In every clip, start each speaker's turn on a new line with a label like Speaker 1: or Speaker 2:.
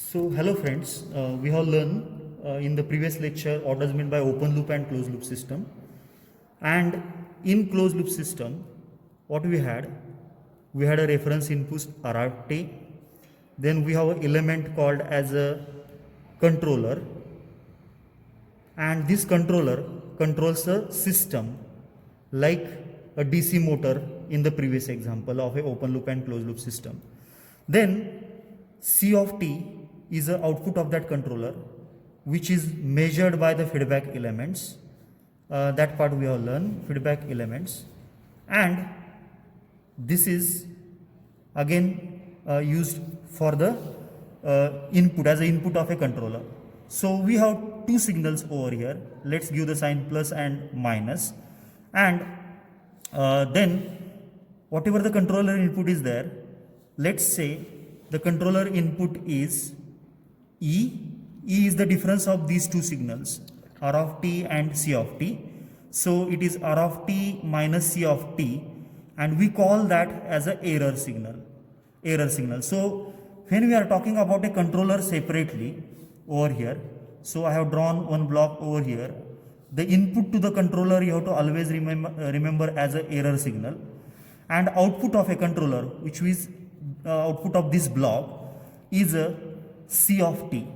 Speaker 1: So hello friends, we have learned in the previous lecture what does mean by open loop and closed loop system. And in closed loop system, what we had a reference input RRT, then we have an element called as a controller, and this controller controls a system like a DC motor in the previous example of a open loop and closed loop system. Then C of t is the output of that controller, which is measured by the feedback elements. That part we have learned, feedback elements, and this is again used for the input as an input of a controller. So we have two signals over here. Let's give the sign plus and minus, and then whatever the controller input is there, let's say the controller input is E. E is the difference of these two signals, R of t and C of t. So it is R of t minus C of t, and we call that as an error signal. Error signal. So when we are talking about a controller separately over here, so I have drawn one block over here. The input to the controller you have to always remember as an error signal, and output of a controller, which is output of this block, is a C of t,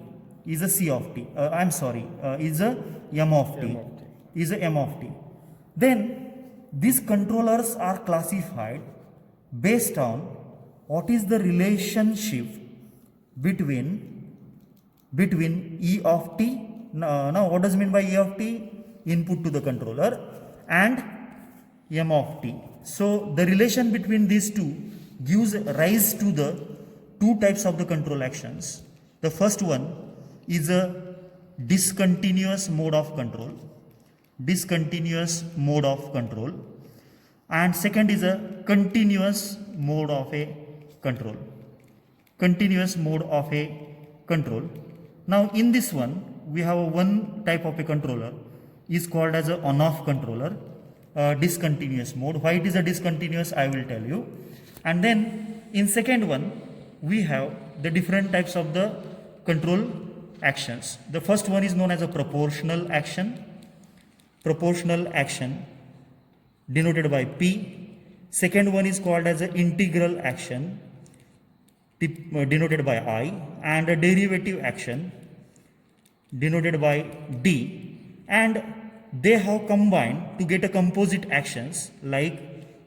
Speaker 1: is a C of t. Is a M of t, is a M of t. Then these controllers are classified based on what is the relationship between E of t. Now what does mean by E of t? Input to the controller, and M of t. So the relation between these two gives rise to the two types of the control actions. The first one is a discontinuous mode of control, and second is a continuous mode of a control, Now in this one we have one type of a controller is called as a on-off controller, discontinuous mode. Why it is a discontinuous, I will tell you. And then in second one we have the different types of the control actions. The first one is known as a proportional action denoted by P. Second one is called as an integral action denoted by I, and a derivative action denoted by D, and they have combined to get a composite actions like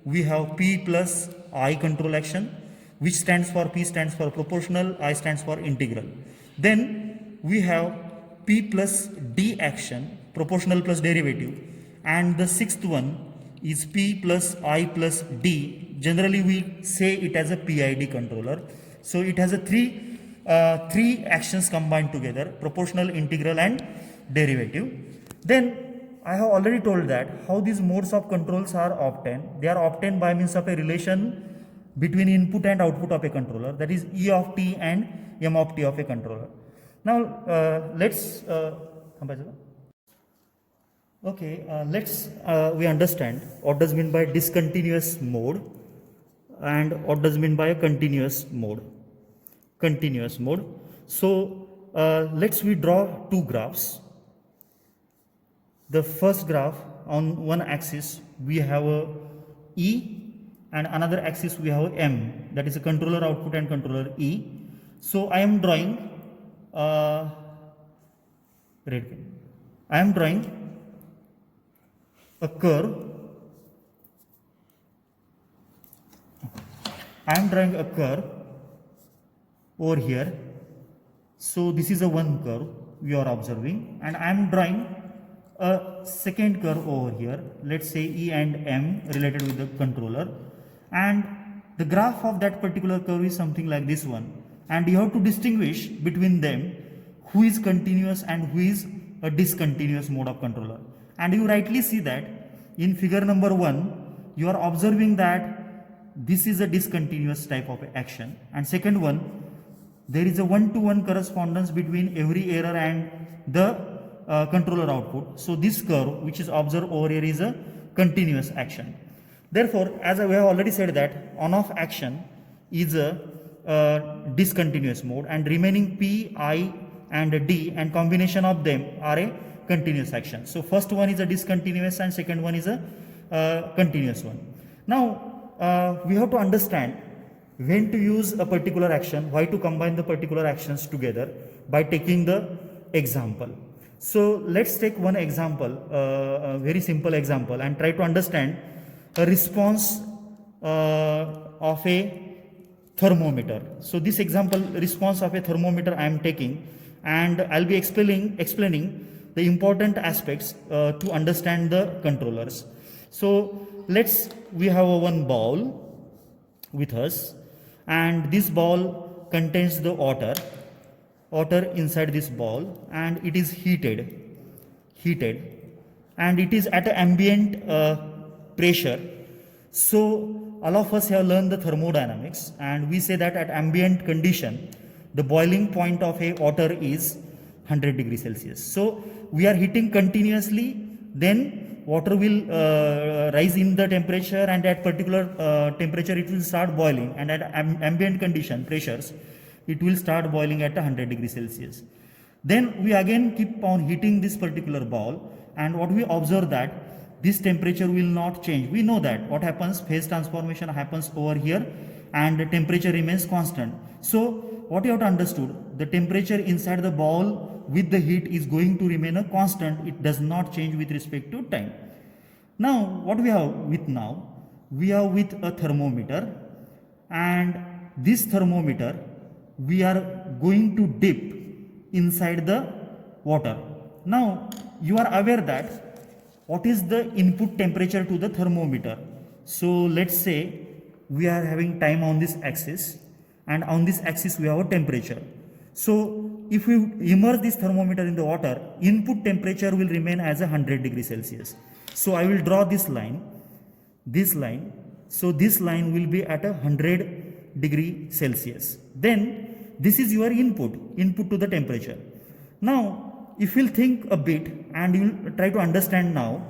Speaker 1: we have P plus I control action, which stands for P stands for proportional, I stands for integral. Then we have P plus D action, proportional plus derivative, and the sixth one is P plus I plus D. Generally we say it as a PID controller. So it has a three actions combined together, proportional, integral and derivative. Then I have already told that how these modes of controls are obtained. They are obtained by means of a relation between input and output of a controller, that is E of t and M of t of a controller. Now let's we understand what does mean by discontinuous mode and what does mean by a continuous mode. So let's we draw two graphs. The first graph, on one axis we have a E, and another axis we have M, that is a controller output and controller E. So I am drawing a curve. Over here. So this is a one curve we are observing, and I am drawing a second curve over here. Let's say E and M related with the controller, and the graph of that particular curve is something like this one, and you have to distinguish between them who is continuous and who is a discontinuous mode of controller. And you rightly see that in figure number 1 you are observing that this is a discontinuous type of action, and second one there is a one-to-one correspondence between every error and the controller output. So this curve which is observed over here is a continuous action. Therefore, as I have already said that on-off action is a discontinuous mode, and remaining P, I and D and combination of them are a continuous action. So first one is a discontinuous and second one is a continuous one. Now we have to understand when to use a particular action, why to combine the particular actions together by taking the example. So let's take one example, a very simple example, and try to understand a response of a thermometer. So this example, response of a thermometer I am taking, and I'll be explaining the important aspects to understand the controllers. So we have one bowl with us, and this bowl contains the water inside this bowl, and it is heated, and it is at ambient pressure. So all of us have learned the thermodynamics, and we say that at ambient condition the boiling point of a water is 100 degrees Celsius. So we are heating continuously, then water will rise in the temperature, and at particular temperature it will start boiling, and at ambient condition pressures it will start boiling at 100 degrees Celsius. Then we again keep on heating this particular bowl, and what we observe that this temperature will not change. We know that what happens, phase transformation happens over here and the temperature remains constant. So what you have to understood, the temperature inside the bowl with the heat is going to remain a constant. It does not change with respect to time. Now what we have with now, we are with a thermometer, and this thermometer we are going to dip inside the water. Now you are aware that what is the input temperature to the thermometer. So let's say we are having time on this axis, and on this axis we have a temperature. So if we immerse this thermometer in the water, input temperature will remain as 100 degrees Celsius. So I will draw this line. So this line will be at 100 degree Celsius. Then this is your input to the temperature. Now if you will think a bit and you will try to understand now,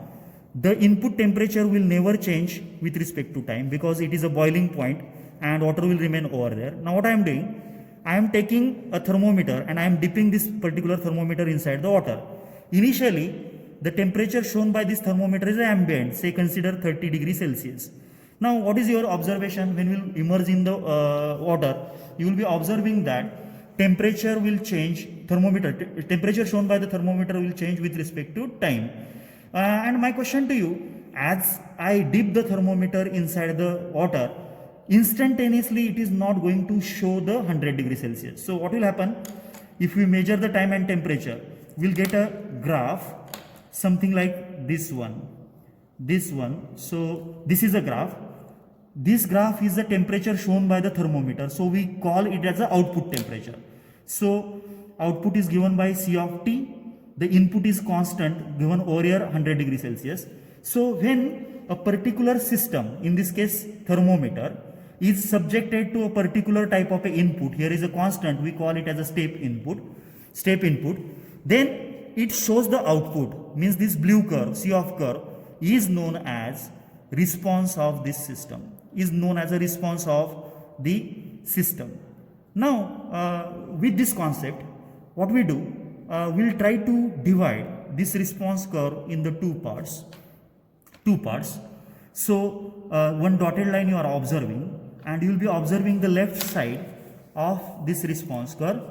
Speaker 1: the input temperature will never change with respect to time because it is a boiling point and water will remain over there. Now what I am doing, I am taking a thermometer and I am dipping this particular thermometer inside the water. Initially the temperature shown by this thermometer is ambient, say consider 30 degrees Celsius. Now what is your observation when you immerse in the water? You will be observing that temperature will change, temperature shown by the thermometer will change with respect to time. And my question to you, as I dip the thermometer inside the water, instantaneously it is not going to show the 100 degrees Celsius. So what will happen? If we measure the time and temperature, we will get a graph something like this one. So this is a graph. This graph is the temperature shown by the thermometer. So we call it as the output temperature. So output is given by C of T. The input is constant given over here 100 degrees Celsius. So when a particular system, in this case thermometer, is subjected to a particular type of a input, here is a constant, we call it as a step input, then it shows the output, means this blue curve, C of curve, is known as response of this system, is known as a response of the system. Now with this concept, what we do, we'll try to divide this response curve in the two parts. So one dotted line you are observing, and you will be observing the left side of this response curve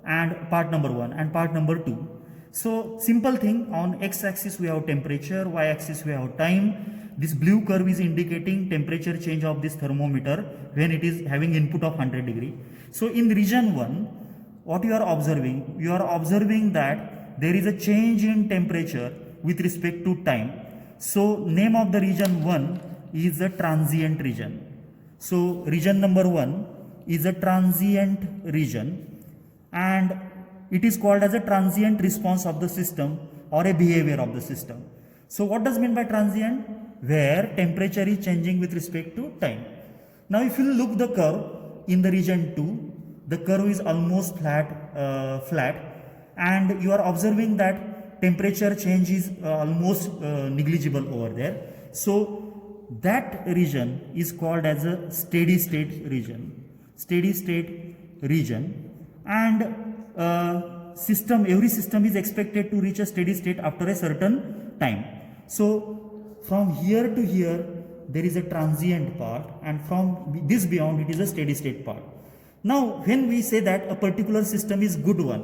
Speaker 1: and part number 1 and part number 2. So simple thing, on x-axis we have temperature, y-axis we have time. This blue curve is indicating temperature change of this thermometer when it is having input of 100 degree. So in region 1, what you are observing? You are observing that there is a change in temperature with respect to time. So name of the region 1 is the transient region. So region number 1 is a transient region, and it is called as a transient response of the system or a behavior of the system. So what does mean by transient? Where temperature is changing with respect to time. Now if you look the curve in the region 2, the curve is almost flat, and you are observing that temperature change is almost negligible over there. So that region is called as a steady state region. steady state region, and every system is expected to reach a steady state after a certain time. So from here to here there is a transient part, and from this beyond it is a steady state part. Now when we say that a particular system is good one,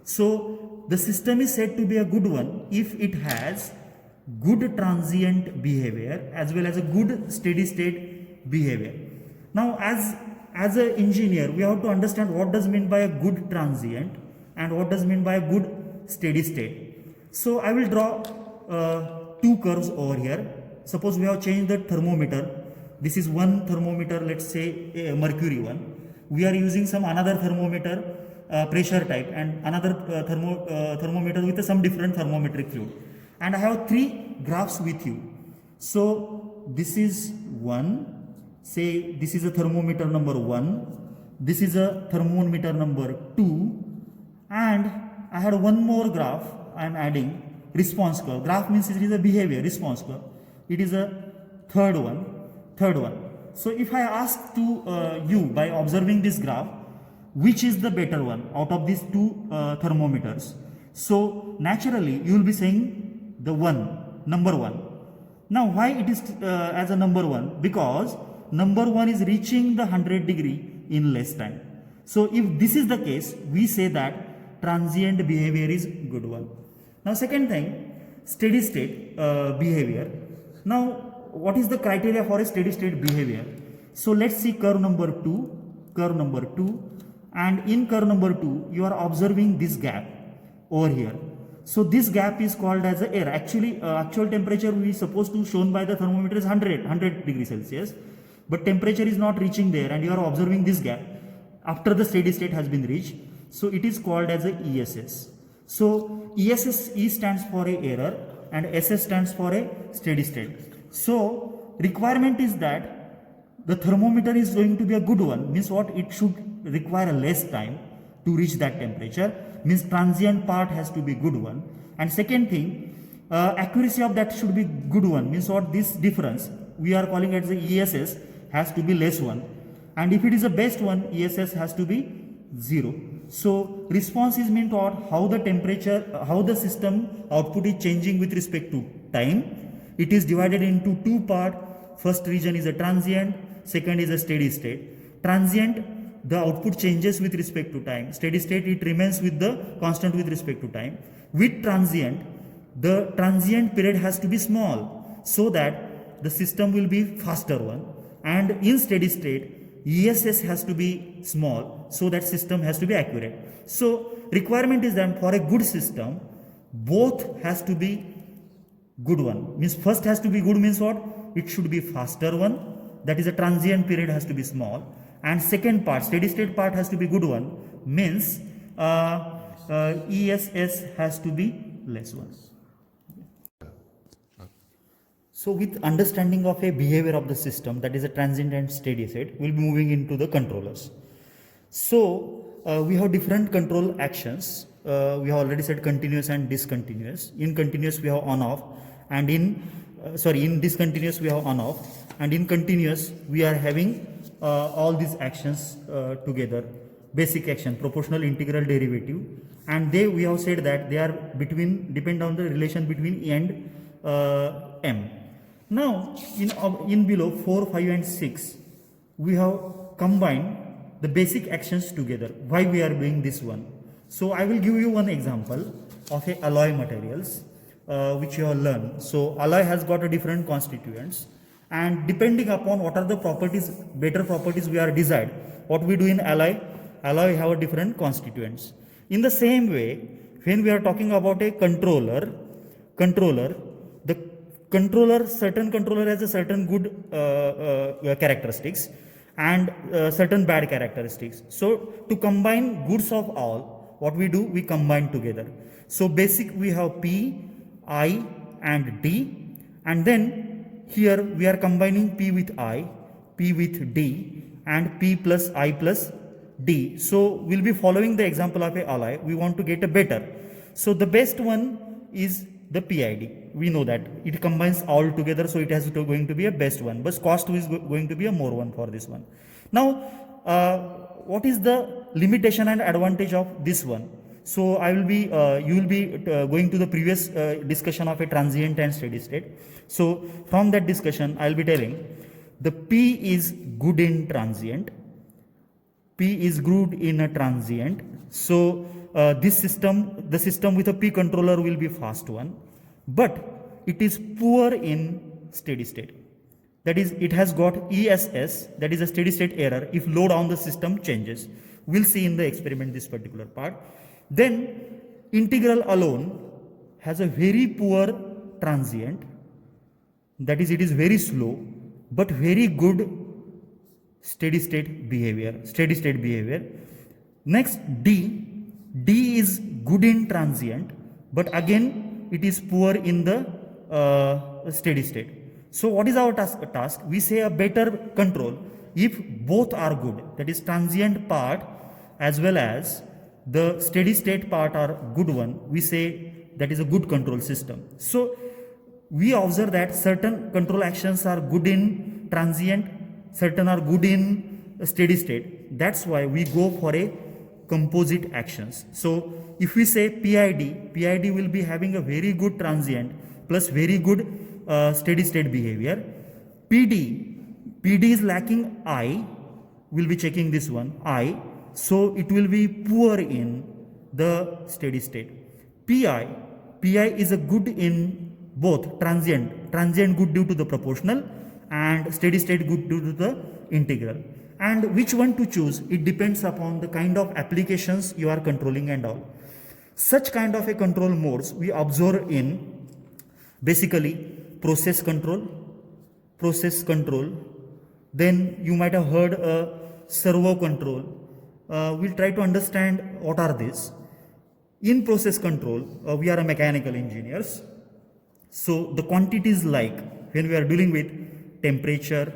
Speaker 1: so the system is said to be a good one if it has good transient behavior as well as a good steady state behavior. Now as an engineer we have to understand what does mean by a good transient and what does mean by a good steady state. So I will draw two curves over here. Suppose we have changed the thermometer. This is one thermometer, let's say a mercury one. We are using some another thermometer pressure type and another thermometer with some different thermometric fluid, and I have three graphs with you. So this is one, say this is a thermometer number 1, this is a thermometer number 2, and I had one more graph I am adding, response curve. Graph means it is a behavior, response curve. It is a third one. So if I ask to you by observing this graph, which is the better one out of these two thermometers, so naturally you will be saying the number one. Now why it is as a number one? Because number one is reaching the 100 degree in less time. So if this is the case, we say that transient behavior is good one. Now second thing, steady state behavior. Now what is the criteria for a steady state behavior? So let's see curve number 2, and in curve number 2 you are observing this gap over here. So this gap is called as a air. Actually actual temperature we is supposed to shown by the thermometer is 100 degrees Celsius, but temperature is not reaching there and you are observing this gap after the steady state has been reached. So it is called as a ESS. So ESS, E stands for a error and SS stands for a steady state. So requirement is that the thermometer is going to be a good one, means what, it should require a less time to reach that temperature, means transient part has to be good one. And second thing, accuracy of that should be good one, means what, this difference we are calling it as the ESS has to be less one, and if it is the best one, ESS has to be 0. So response is meant what, how the temperature, how the system output is changing with respect to time. It is divided into two parts. First region is a transient, second is a steady state. Transient, the output changes with respect to time. Steady state, it remains with the constant with respect to time. With transient, the transient period has to be small so that the system will be faster one, and in steady state ESS has to be small so that system has to be accurate. So requirement is that for a good system both has to be good one, means first has to be good means what, it should be faster one, that is a transient period has to be small, and second part, steady state part has to be good one, means ESS has to be less one. So with understanding of a behavior of the system, that is a transient and steady state, we will be moving into the controllers. So we have different control actions. We have already said continuous and discontinuous. In continuous we have on off, and in discontinuous we have on off, and in continuous we are having all these actions together. Basic action, proportional, integral, derivative, and we have said that they are depend on the relation between E and M. Now in below 4, 5 and 6 we have combined the basic actions together. Why we are doing this one? So I will give you one example of a alloy materials which you have learned. So alloy has got a different constituents, and depending upon what are the properties, better properties we are desired, what we do in alloy have a different constituents. In the same way, when we are talking about a controller, certain controller has a certain good characteristics and certain bad characteristics. So to combine goods of all, what we do, we combine together. So basic we have P, I and D, and then here we are combining P with I, P with D, and P plus I plus D. So we'll be following the example of a alloy. We want to get a better. So the best one is the PID. We know that it combines all together, so it has going to be a best one, but cost is going to be a more one for this one. Now what is the limitation and advantage of this one? So I will be, you will be going to the previous discussion of a transient and steady state. So from that discussion, I will be telling the P is good in transient. P is good in a transient. So this system, the system with a P controller will be fast one, but it is poor in steady state. That is, it has got ESS, that is a steady state error if load on the system changes. We'll see in the experiment this particular part. Then integral alone has a very poor transient, that is, it is very slow but very good steady state behavior. Next, D is good in transient, but again it is poor in the steady state. So what is our task? We say a better control if both are good, that is transient part as well as the steady state part are good one. We say that is a good control system. So we observe that certain control actions are good in transient, certain are good in steady state. That's why we go for a composite actions. So if we say PID will be having a very good transient plus very good steady state behavior. PD is lacking I, will be checking this one, I, so it will be poor in the steady state. PI is a good in both transient good due to the proportional and steady state good due to the integral. And which one to choose, it depends upon the kind of applications you are controlling and all. Such kind of a control modes we observe in basically process control. Then you might have heard a servo control. We'll try to understand what are these. In process control, we are a mechanical engineers. So the quantities like when we are dealing with temperature,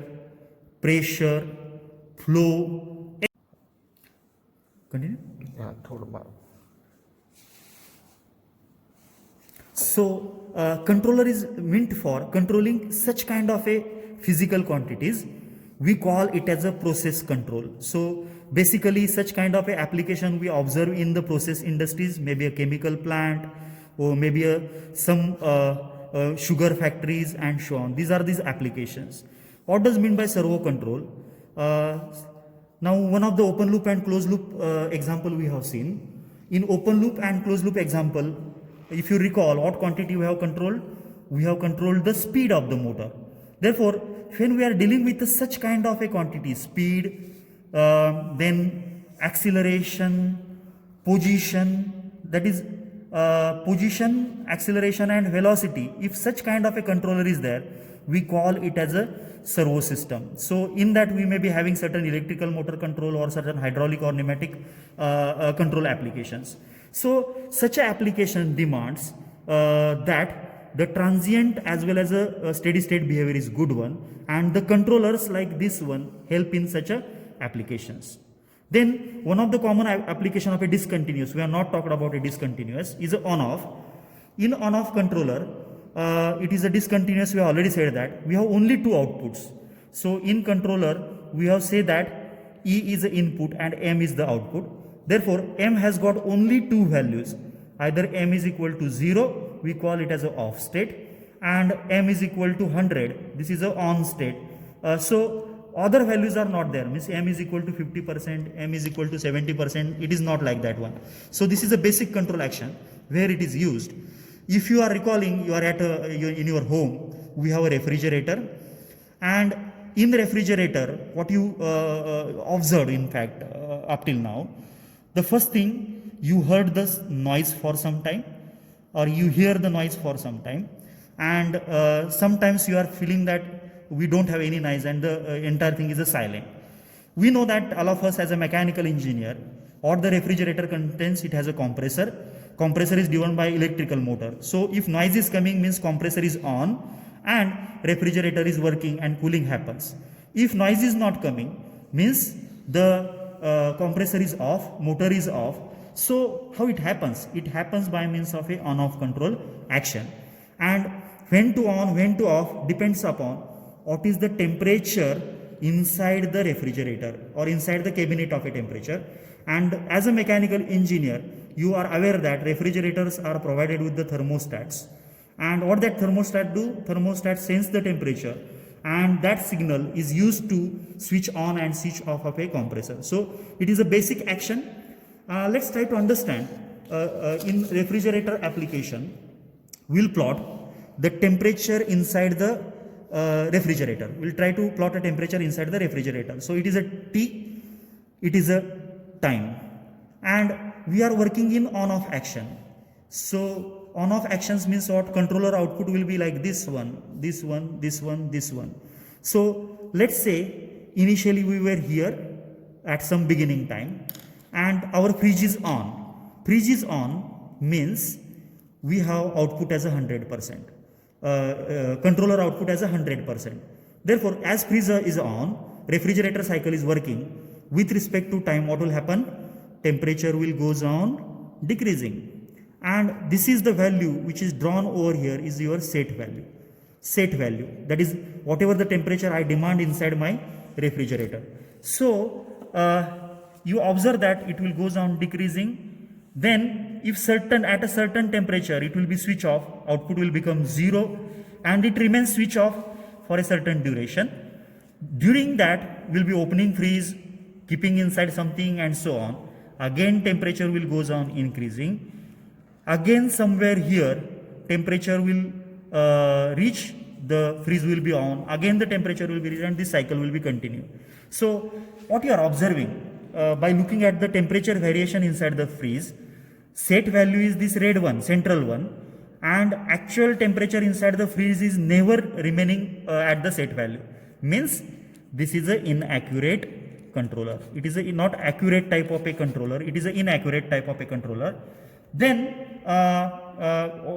Speaker 1: pressure, flow. Continue.
Speaker 2: Yeah, told about.
Speaker 1: So controller is meant for controlling such kind of a physical quantities. We call it as a process control. So basically such kind of a application we observe in the process industries, maybe a chemical plant or maybe some sugar factories and so on. These are these applications. What does mean by servo control? Now one of the open loop and closed loop example we have seen. In open loop and closed loop example, if you recall what quantity we have controlled, we have controlled the speed of the motor. Therefore, when we are dealing with such kind of a quantity, speed, then acceleration, position, that is position, acceleration and velocity, if such kind of a controller is there, we call it as a servo system. So in that we may be having certain electrical motor control or certain hydraulic or pneumatic control applications. So such a application demands that the transient as well as a steady state behavior is good one, and the controllers like this one help in such a applications. Then one of the common application of a discontinuous, we are not talking about a discontinuous, is a on-off. In on-off controller, it is a discontinuous, we have already said that. We have only two outputs. So in controller, we have said that E is the input and M is the output. Therefore, M has got only two values. Either M is equal to 0, we call it as an off state, and M is equal to 100, this is an on state. So other values are not there, means M is equal to 50%, M is equal to 70%, it is not like that one. So this is a basic control action where it is used. If you are recalling, you are at in your home, we have a refrigerator, and in the refrigerator, what you observed in fact up till now, the first thing, you heard the noise for some time, or you hear the noise for some time, and sometimes you are feeling that we don't have any noise and the entire thing is silent. We know that all of us as a mechanical engineer, what the refrigerator contains, it has a compressor. Compressor is driven by electrical motor. So if noise is coming, means compressor is on and refrigerator is working and cooling happens. If noise is not coming, means the compressor is off, motor is off. So how it happens? It happens by means of a on-off control action. And when to on, when to off depends upon what is the temperature inside the refrigerator or inside the cabinet of a temperature. And as a mechanical engineer, you are aware that refrigerators are provided with the thermostats. And what that thermostat do? Thermostat sense the temperature, and that signal is used to switch on and switch off of a compressor. So it is a basic action. Let's try to understand. In refrigerator application, we'll plot the temperature inside the refrigerator. We'll try to plot a temperature inside the refrigerator. So it is a T, it is a time, and we are working in on-off action. So on-off actions means what? Controller output will be like this one, this one, this one, this one. So let's say initially we were here at some beginning time, and our fridge is on. Fridge is on means we have output as 100%. Controller output as 100%. Therefore, as fridge is on, refrigerator cycle is working. With respect to time, what will happen? Temperature will goes on decreasing. And this is the value which is drawn over here is your set value. Set value, that is whatever the temperature I demand inside my refrigerator. So you observe that it will goes on decreasing. Then if at a certain temperature it will be switch off, output will become 0, and it remains switch off for a certain duration. During that we'll be opening freeze, keeping inside something, and so on. Again temperature will goes on increasing. Again somewhere here temperature will reach, the freeze will be on, again the temperature will be reached, and this cycle will be continued. So what you are observing by looking at the temperature variation inside the freeze, set value is this red one, central one, and actual temperature inside the freeze is never remaining at the set value. Means this is an inaccurate controller. It is a not accurate type of a controller. It is an inaccurate type of a controller. Then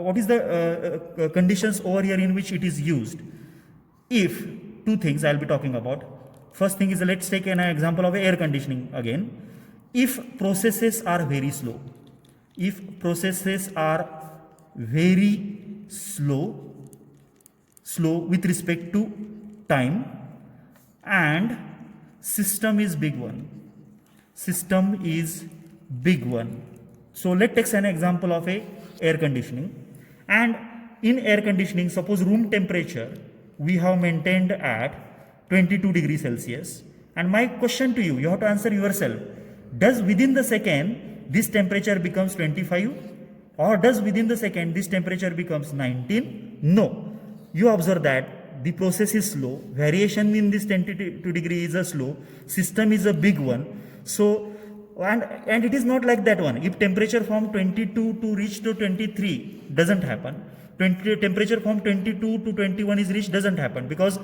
Speaker 1: what is the conditions over here in which it is used? If two things I'll be talking about. First thing is, let's take an example of air conditioning again. If processes are very slow, slow with respect to time, and system is big one. So let's take an example of a air conditioning. And in air conditioning, suppose room temperature we have maintained at 22 degrees Celsius. And my question to you, you have to answer yourself. Does within the second this temperature becomes 25, or does within the second this temperature becomes 19? No. You observe that the process is slow. Variation in this 22 degree is a slow. System is a big one. So and it is not like that one. If temperature from 22 to reach to 23 doesn't happen, temperature from 22 to 21 is reached doesn't happen, because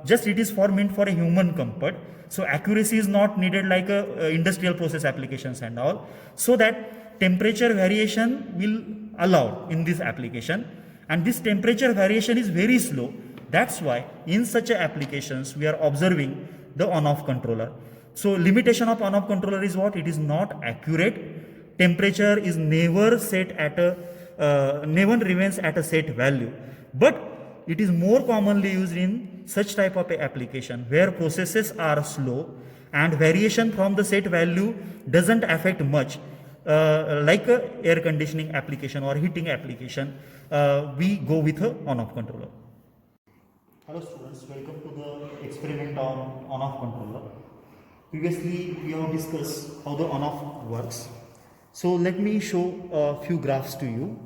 Speaker 1: just it is meant for a human comfort. So accuracy is not needed like industrial process applications and all. So that temperature variation will allow in this application, and this temperature variation is very slow. That's why in such applications we are observing the on-off controller. So limitation of on-off controller is what? It is not accurate. Temperature is never set at a never remains at a set value, but it is more commonly used in such type of a application where processes are slow and variation from the set value doesn't affect much, like a air conditioning application or heating application. We go with a on-off controller. Hello students, welcome to the experiment on on-off controller. Previously we have discussed how the on-off works. So let me show a few graphs to you.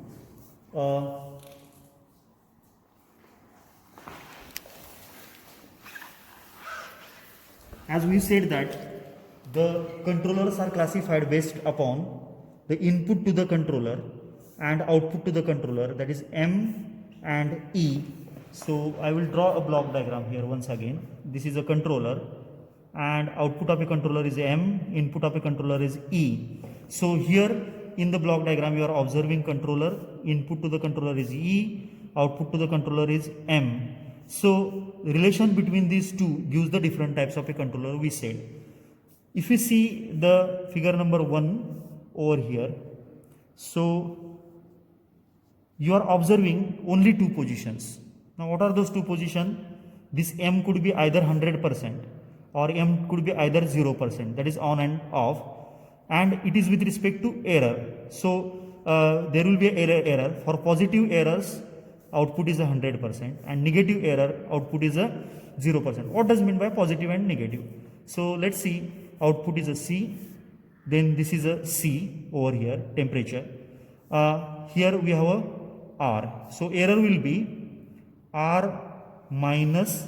Speaker 1: As we said that the controllers are classified based upon the input to the controller and output to the controller, that is M and E. So I will draw a block diagram here once again. This is a controller, and output of a controller is M, input of a controller is E. So here in the block diagram you are observing controller, input to the controller is E, output to the controller is M. So relation between these two gives the different types of a controller we said. If we see the figure number 1 over here, so you are observing only two positions. Now what are those two positions? this M could be either 100% or M could be either 0%, that is on and off, and it is with respect to error. So there will be an error. For positive errors, output is 100%, and negative error output is a 0%. What does mean by positive and negative? So let's see, output is a C, then this is a C over here, temperature. Here we have a R. So error will be R minus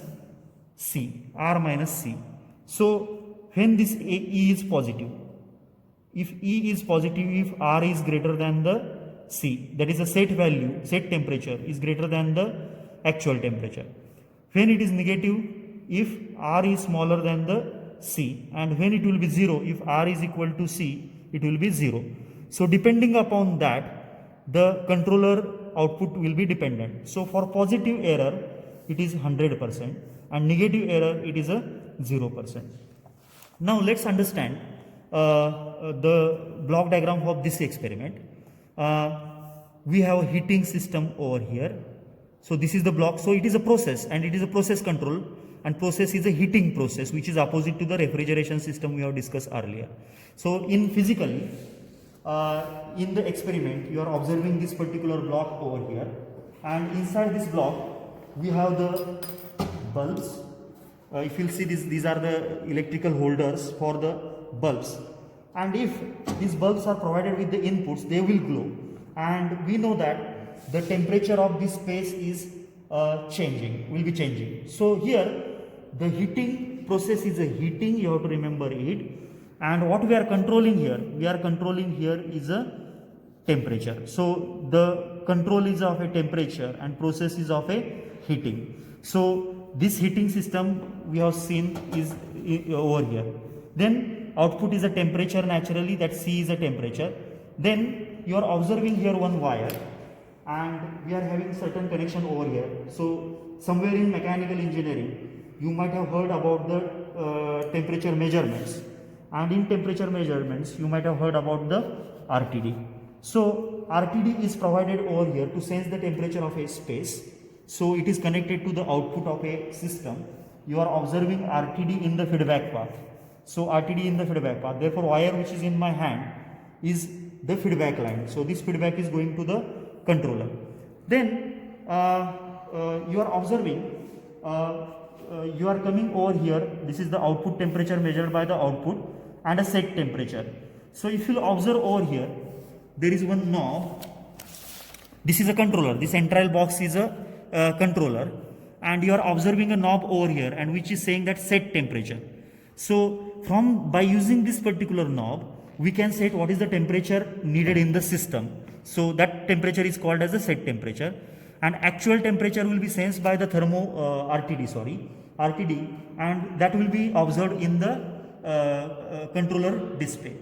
Speaker 1: C, R minus C. So when this E is positive, if E is positive, if R is greater than the C, that is a set value, set temperature is greater than the actual temperature. When it is negative, if R is smaller than the C, and when it will be 0, if R is equal to C, it will be 0. So depending upon that, the controller output will be dependent. So for positive error, it is 100%, and negative error, it is a 0%. Now let's understand the block diagram of this experiment. We have a heating system over here. So this is the block. So it is a process, and it is a process control, and process is a heating process, which is opposite to the refrigeration system we have discussed earlier. So in physically, in the experiment, you are observing this particular block over here, and inside this block we have the bulbs. If you'll see this, these are the electrical holders for the bulbs, and if these bulbs are provided with the inputs, they will glow, and we know that the temperature of this space is will be changing. So here the heating process is a heating, you have to remember it, and what we are controlling here, is a temperature. So the control is of a temperature and process is of a heating. So this heating system we have seen is over here. Then output is a temperature, naturally, that C is a temperature. Then you are observing here one wire, and we are having certain connection over here. So somewhere in mechanical engineering, you might have heard about the temperature measurements, and in temperature measurements you might have heard about the RTD. So RTD is provided over here to sense the temperature of a space. So it is connected to the output of a system. You are observing RTD in the feedback path. So RTD in the feedback path, therefore wire which is in my hand is the feedback line. So this feedback is going to the controller. Then you are observing, you are coming over here, this is the output temperature measured by the output and a set temperature. So if you observe over here, there is one knob. This is a controller, this central box is a controller, and you are observing a knob over here, and which is saying that set temperature. So by using this particular knob, we can set what is the temperature needed in the system. So that temperature is called as the set temperature, and actual temperature will be sensed by the RTD, and that will be observed in the controller display.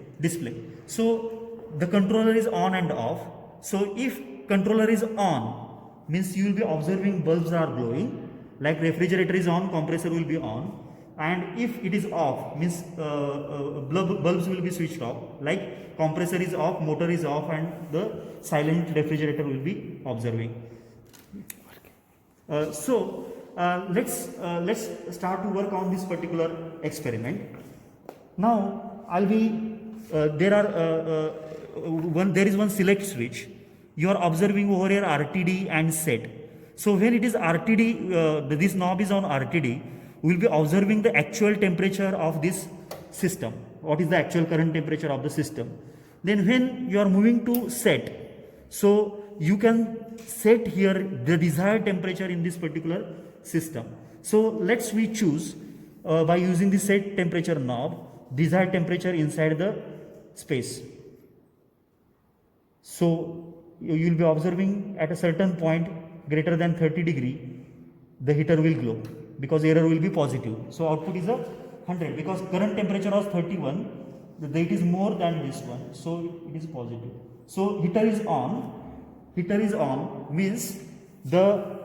Speaker 1: So the controller is on and off. So if controller is on, means you will be observing bulbs are glowing, like refrigerator is on, compressor will be on, and if it is off, means bulbs will be switched off, like compressor is off, motor is off, and the silent refrigerator will be observing. Let's start to work on this particular experiment. Now I'll be there is one select switch. You are observing over here RTD and set. So when it is RTD, this knob is on RTD, we will be observing the actual temperature of this system. What is the actual current temperature of the system? Then when you are moving to set, so you can set here the desired temperature in this particular system. So let's we choose by using the set temperature knob, desired temperature inside the space. So you will be observing at a certain point greater than 30 degree, the heater will glow because error will be positive. So output is a 100 because current temperature was 31, it is more than this one, so it is positive. So heater is on means the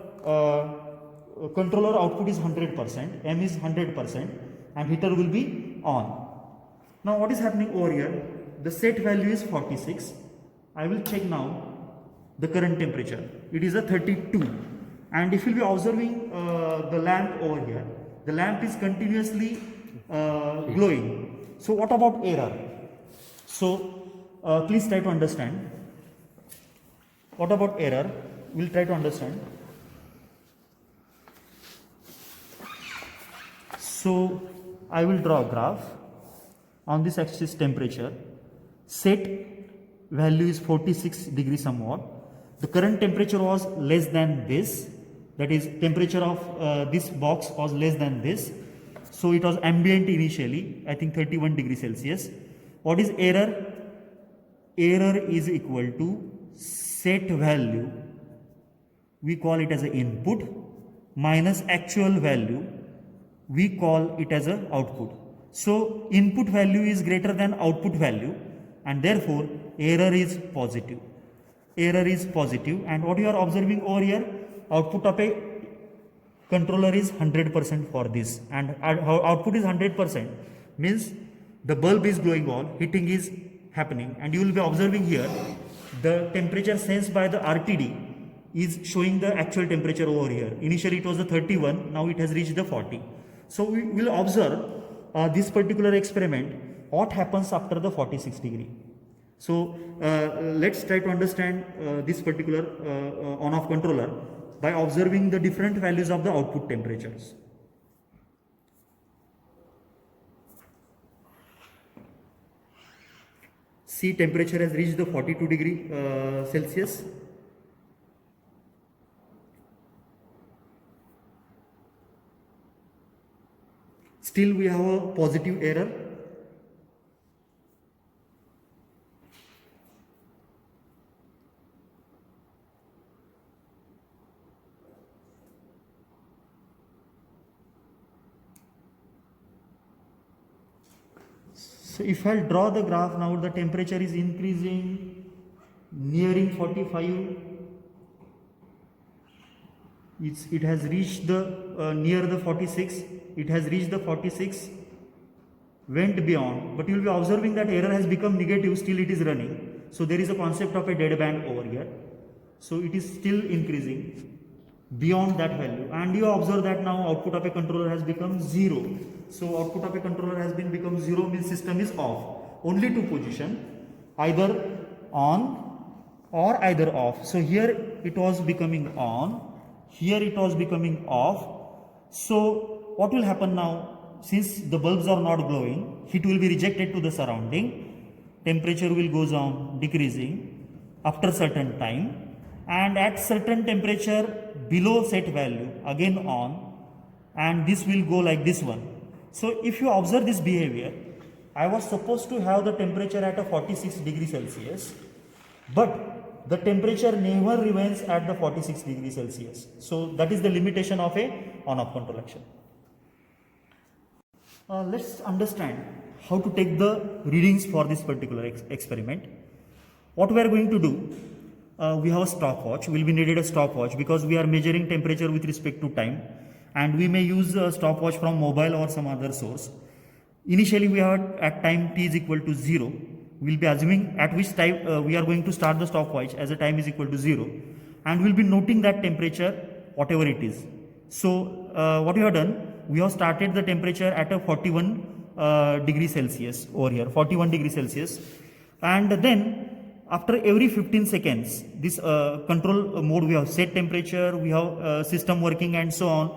Speaker 1: controller output is 100%, M is 100%, and heater will be on. Now what is happening over here? The set value is 46. I will check now the current temperature. It is a 32. And if you'll be observing the lamp over here, the lamp is continuously glowing. So what about error? So please try to understand. What about error? We'll try to understand. So I will draw a graph. On this axis temperature, set value is 46 degrees somewhat. The current temperature was less than this, that is temperature of this box was less than this. So it was ambient initially, I think 31 degrees Celsius. What is error? Error is equal to set value, we call it as an input, minus actual value, we call it as an output. So input value is greater than output value, and therefore error is positive. Error is positive, and what you are observing over here, output of a controller is 100% for this, and output is 100%, means the bulb is glowing on, heating is happening, and you will be observing here the temperature sensed by the RTD is showing the actual temperature over here. Initially it was the 31, now it has reached the 40. So we will observe this particular experiment, what happens after the 46 degree. So let's try to understand this particular on-off controller by observing the different values of the output temperatures. See, temperature has reached the 42 degree Celsius. Still we have a positive error. So if I draw the graph now, the temperature is increasing, nearing 45. It has reached the near the 46. It has reached the 46, went beyond, but you will be observing that error has become negative, still it is running. So there is a concept of a dead band over here. So it is still increasing beyond that value, and you observe that now output of a controller has become 0. So output of a controller has been become 0, means system is off. Only two position, either on or either off. So here it was becoming on, here it was becoming off. So what will happen now? Since the bulbs are not glowing, heat will be rejected to the surrounding, temperature will goes on decreasing after certain time, and at certain temperature below set value again on, and this will go like this one. So if you observe this behavior, I was supposed to have the temperature at a 46 degrees Celsius, but the temperature never remains at the 46 degrees Celsius. So that is the limitation of a on-off control action. Let's understand how to take the readings for this particular experiment. What we are going to do, we have a stopwatch. Will be needed a stopwatch because we are measuring temperature with respect to time, and we may use a stopwatch from mobile or some other source. Initially we have at time t is equal to 0. We will be assuming at which time we are going to start the stopwatch as a time is equal to 0, and we will be noting that temperature whatever it is. So what we have done, we have started the temperature at a 41 degrees Celsius over here, 41 degrees Celsius, and then after every 15 seconds this control mode, we have set temperature, we have system working and so on.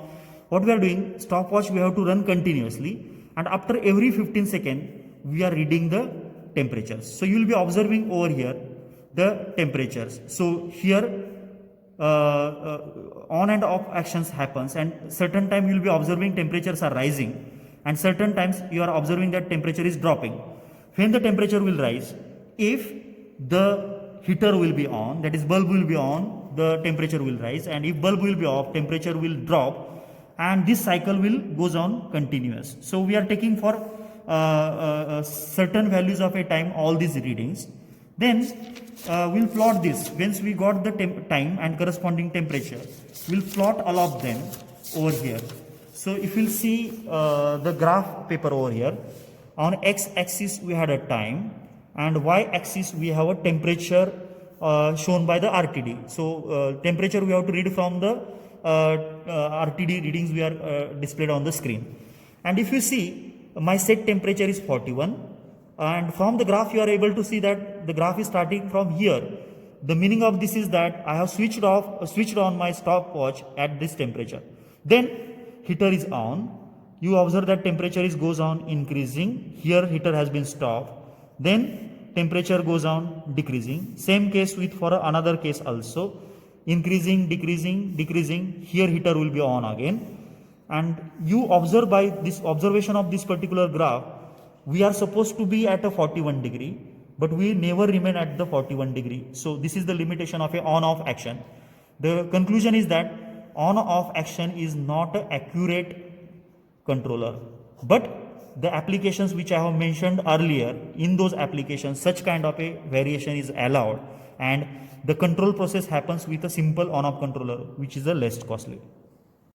Speaker 1: What we are doing, stopwatch we have to run continuously, and after every 15 seconds we are reading the temperatures. So you will be observing over here the temperatures. So here on and off actions happens, and certain time you will be observing temperatures are rising, and certain times you are observing that temperature is dropping. When the temperature will rise, if the heater will be on, that is bulb will be on, the temperature will rise, and if bulb will be off, temperature will drop, and this cycle will goes on continuous. So we are taking for certain values of a time all these readings. Then we'll plot this. Once we got the time and corresponding temperature, we'll plot all of them over here. So if you'll see the graph paper over here, on x-axis we had a time, and y-axis we have a temperature shown by the RTD. So temperature we have to read from the RTD readings we are displayed on the screen. And if you see, my set temperature is 41, and from the graph you are able to see that the graph is starting from here. The meaning of this is that I have switched on my stopwatch at this temperature. Then heater is on. You observe that temperature goes on increasing. Here heater has been stopped. Then temperature goes on decreasing. Same case with for another case also. Increasing, decreasing, decreasing. Here heater will be on again. And you observe by this observation of this particular graph, we are supposed to be at a 41 degree, but we never remain at the 41 degree. So this is the limitation of a on-off action. The conclusion is that on-off action is not an accurate controller, but the applications which I have mentioned earlier, in those applications such kind of a variation is allowed, and the control process happens with a simple on-off controller, which is the less costly.